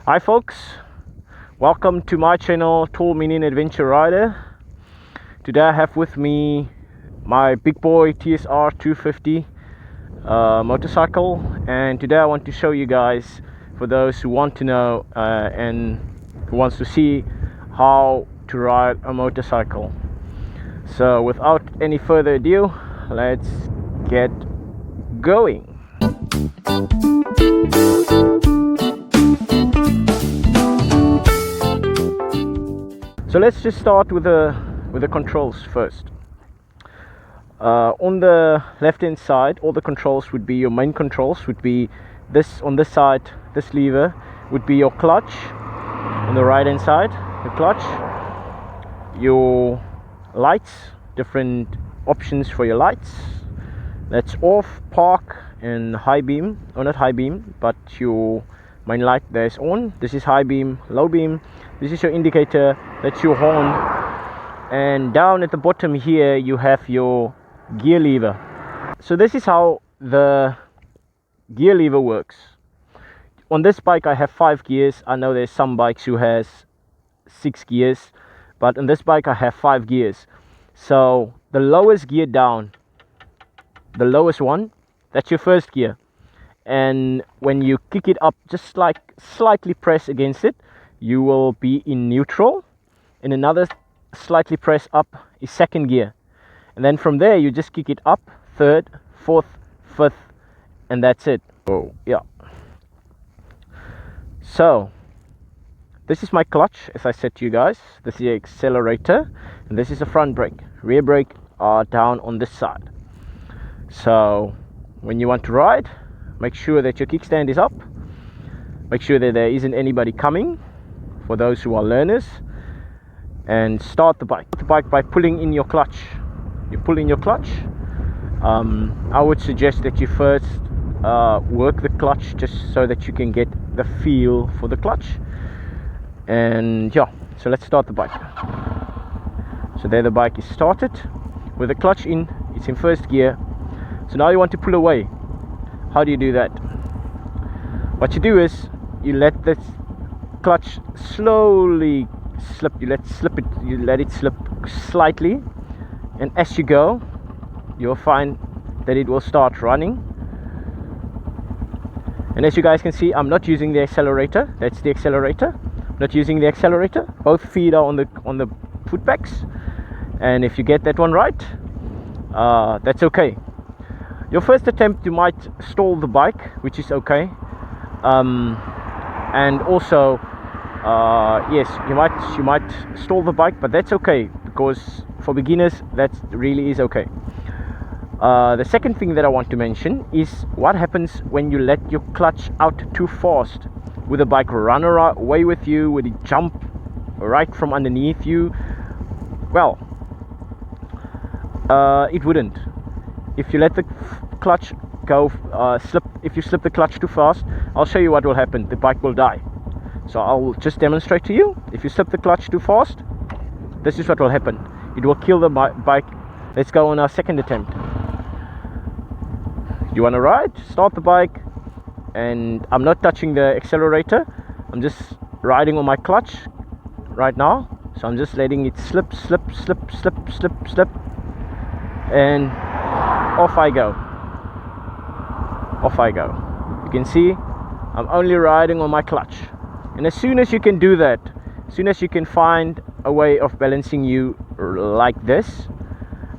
Hi folks, welcome to my channel Tall Meaning Adventure Rider. Today I have with me my big boy TSR 250 motorcycle, and today I want to show you guys, for those who want to know and who wants to see how to ride a motorcycle. So without any further ado, let's get going. So let's just start with the controls first. On the left hand side, all the controls would be your main controls, would be this on this side. This lever would be your clutch. On the right hand side, the clutch, your lights, different options for your lights. That's off, park, and high beam, or not high beam, but your main light there is on. This is high beam, low beam. This is your indicator, that's your horn. And down at the bottom here you have your gear lever. So this is how the gear lever works. On this bike I have 5 gears. I know there's some bikes who has 6 gears, but on this bike I have 5 gears. So the lowest gear down, the lowest one, that's your first gear. And when you kick it up, just like slightly press against it, you will be in neutral. And another slightly press up is second gear. And then from there you just kick it up, third, fourth, fifth, and that's it. Oh yeah. So this is my clutch, as I said to you guys. This is the accelerator, and this is the front brake. Rear brake are down on this side. So when you want to ride, make sure that your kickstand is up. Make sure that there isn't anybody coming, for those who are learners. And start the bike. Start the bike by pulling in your clutch. You pull in your clutch. I would suggest that you first work the clutch, just so that you can get the feel for the clutch. And yeah, so let's start the bike. So there the bike is started. With the clutch in, it's in first gear. So now you want to pull away. How do you do that? What you do is you let the clutch slowly slip. You let it slip slightly, and as you go you'll find that it will start running. And as you guys can see, I'm not using the accelerator. That's the accelerator. Not using the accelerator. Both feet are on the foot pegs, and if you get that one right, that's okay. Your first attempt, you might stall the bike, which is okay. And also, yes, you might stall the bike, but that's okay, because for beginners that really is okay. The second thing that I want to mention is what happens when you let your clutch out too fast. Will the bike run away with you? Will it jump right from underneath you? Well, it wouldn't. If you let the clutch go if you slip the clutch too fast, I'll show you what will happen. The bike will die. So I'll just demonstrate to you. If you slip the clutch too fast, this is what will happen. It will kill the bike. Let's go on our second attempt. You want to ride? Start the bike, and I'm not touching the accelerator. I'm just riding on my clutch right now. So I'm just letting it slip, slip, slip, slip, slip, slip, and off I go. Off I go. You can see I'm only riding on my clutch. And as soon as you can do that, as soon as you can find a way of balancing you like this,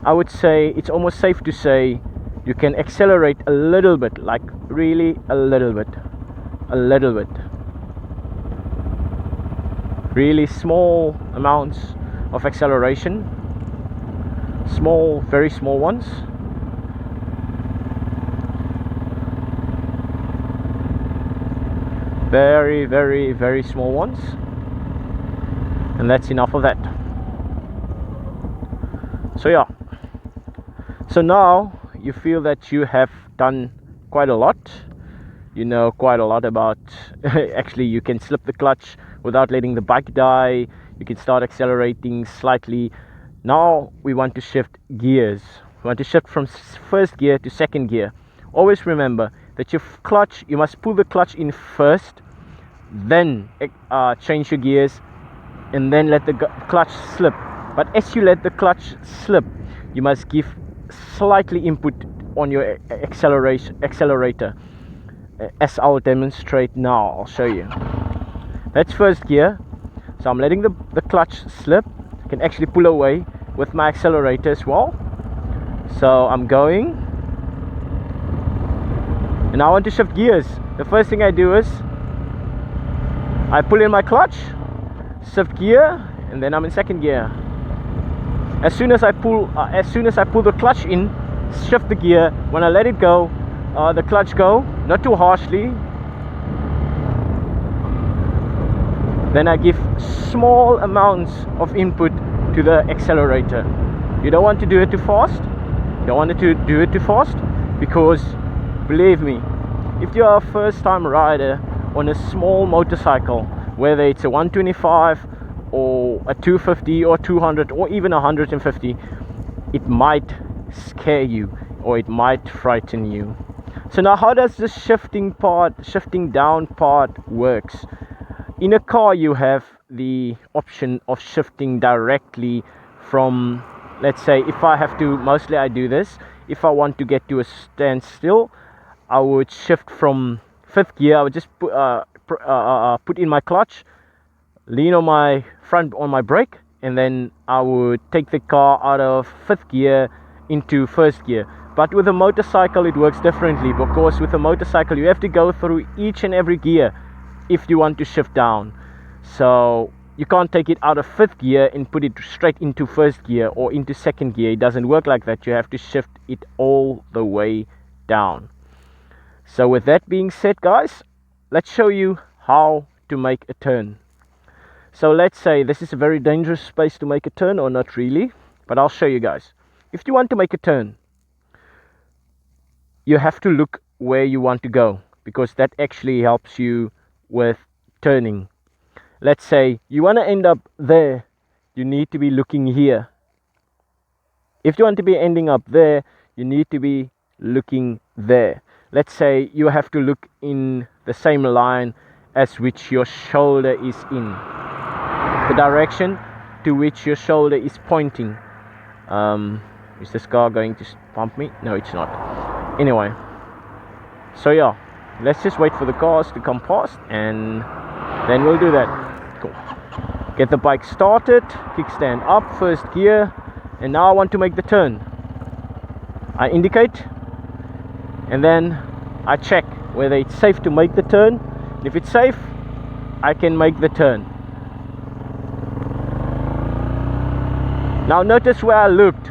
I would say it's almost safe to say you can accelerate a little bit, like really a little bit. A little bit. Really small amounts of acceleration. Small, very small ones. Very, very, very small ones. And that's enough of that. So yeah. So now you feel that you have done quite a lot. You know quite a lot about actually you can slip the clutch without letting the bike die. You can start accelerating slightly. Now we want to shift gears. We want to shift from first gear to second gear. Always remember that your clutch, you must pull the clutch in first, then change your gears, and then let the clutch slip. But as you let the clutch slip, you must give slightly input on your accelerator, as I'll demonstrate now. I'll show you. That's first gear, so I'm letting the clutch slip. I can actually pull away with my accelerator as well. So I'm going, and I want to shift gears. The first thing I do is I pull in my clutch, shift gear, and then I'm in second gear. As soon as I pull the clutch in, shift the gear. When I let it go, the clutch go, not too harshly. Then I give small amounts of input to the accelerator. You don't want to do it too fast. You don't want to do it too fast, because believe me, if you are a first-time rider on a small motorcycle, whether it's a 125 or a 250 or 200 or even 150, it might scare you or it might frighten you. So now, how does the shifting down part works? In a car, you have the option of shifting directly from, let's say, if I have to, mostly I do this, if I want to get to a standstill, I would shift from fifth gear. I would just put in my clutch, lean on my brake, and then I would take the car out of fifth gear into first gear. But with a motorcycle it works differently, because with a motorcycle you have to go through each and every gear if you want to shift down. So you can't take it out of fifth gear and put it straight into first gear or into second gear. It doesn't work like that. You have to shift it all the way down. So with that being said, guys, let's show you how to make a turn. So let's say this is a very dangerous space to make a turn, or not really, but I'll show you guys. If you want to make a turn, you have to look where you want to go, because that actually helps you with turning. Let's say you want to end up there, you need to be looking here. If you want to be ending up there, you need to be looking there. Let's say you have to look in the same line as which your shoulder is in, the direction to which your shoulder is pointing. Is this car going to bump me? No, it's not. Anyway, so yeah, let's just wait for the cars to come past and then we'll do that. Cool. Get the bike started, kickstand up, first gear, and now I want to make the turn. I indicate, and then I check whether it's safe to make the turn. If it's safe, I can make the turn. Now notice where I looked.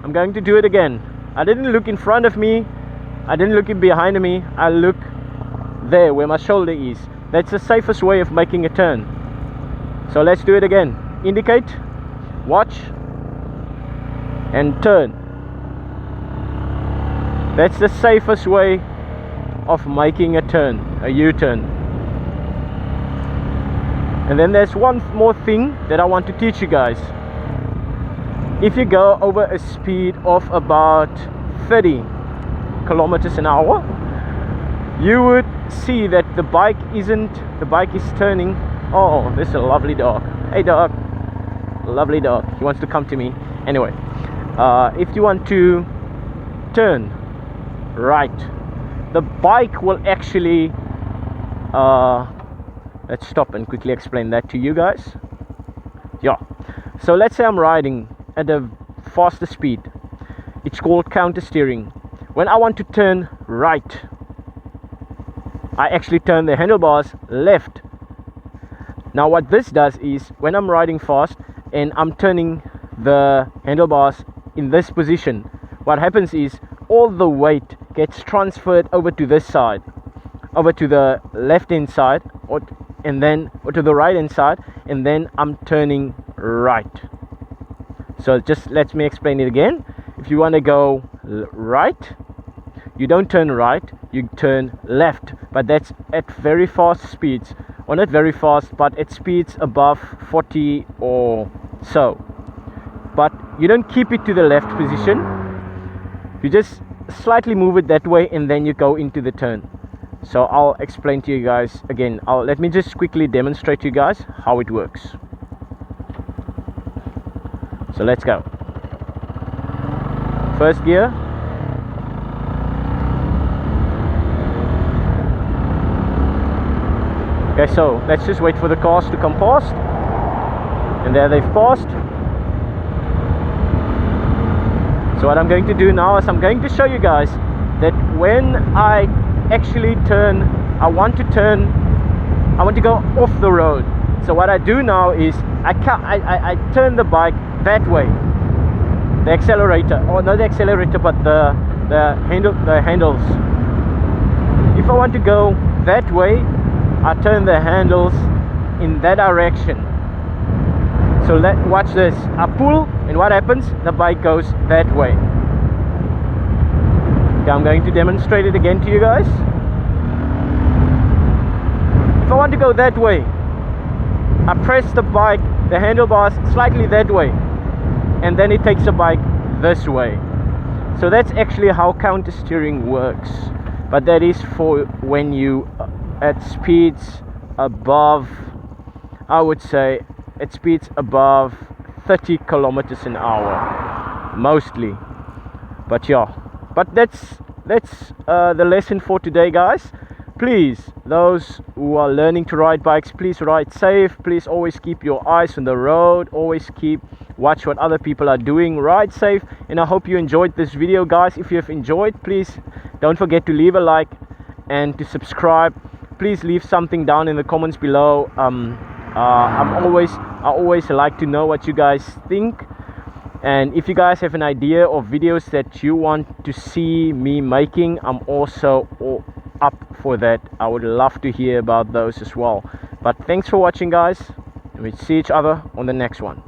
I'm going to do it again. I didn't look in front of me, I didn't look in behind me, I look there where my shoulder is. That's the safest way of making a turn. So let's do it again. Indicate, watch, and turn. That's the safest way of making a turn, a U-turn. And then there's one more thing that I want to teach you guys. If you go over a speed of about 30 kilometers an hour, you would see that the bike is turning. Oh, this is a lovely dog. Hey dog, lovely dog, he wants to come to me. Anyway, if you want to turn right, the bike will actually let's stop and quickly explain that to you guys. Yeah, so let's say I'm riding at a faster speed. It's called counter steering. When I want to turn right, I actually turn the handlebars left. Now what this does is, when I'm riding fast and I'm turning the handlebars in this position, what happens is all the weight gets transferred over to this side, over to the left hand side, or to the right hand side, and then I'm turning right. So just let me explain it again. If you want to go right, you don't turn right, you turn left, but that's at very fast speeds, or not very fast, but at speeds above 40 or so. But you don't keep it to the left position, you just slightly move it that way and then you go into the turn. So I'll explain to you guys again. Let me just quickly demonstrate to you guys how it works. So let's go. First gear. Okay, so let's just wait for the cars to come past. And there they've passed. So what I'm going to do now is I'm going to show you guys that when I actually turn, I want to go off the road. So what I do now is I turn the bike that way, the accelerator, or not the accelerator, but the handles. If I want to go that way, I turn the handles in that direction. So watch this. I pull, and what happens? The bike goes that way. Okay, I'm going to demonstrate it again to you guys. If I want to go that way, I press the handlebars slightly that way, and then it takes the bike this way. So that's actually how counter steering works, but that is for when you at speeds above, I would say at speeds above 30 kilometers an hour mostly. But yeah, but that's the lesson for today, guys. Please, those who are learning to ride bikes, please ride safe. Please always keep your eyes on the road. Always watch what other people are doing. Ride safe. And I hope you enjoyed this video, guys. If you have enjoyed, please don't forget to leave a like and to subscribe. Please leave something down in the comments below. I always like to know what you guys think. And if you guys have an idea of videos that you want to see me making, I'm also up for that. I would love to hear about those as well. But thanks for watching, guys. We'll see each other on the next one.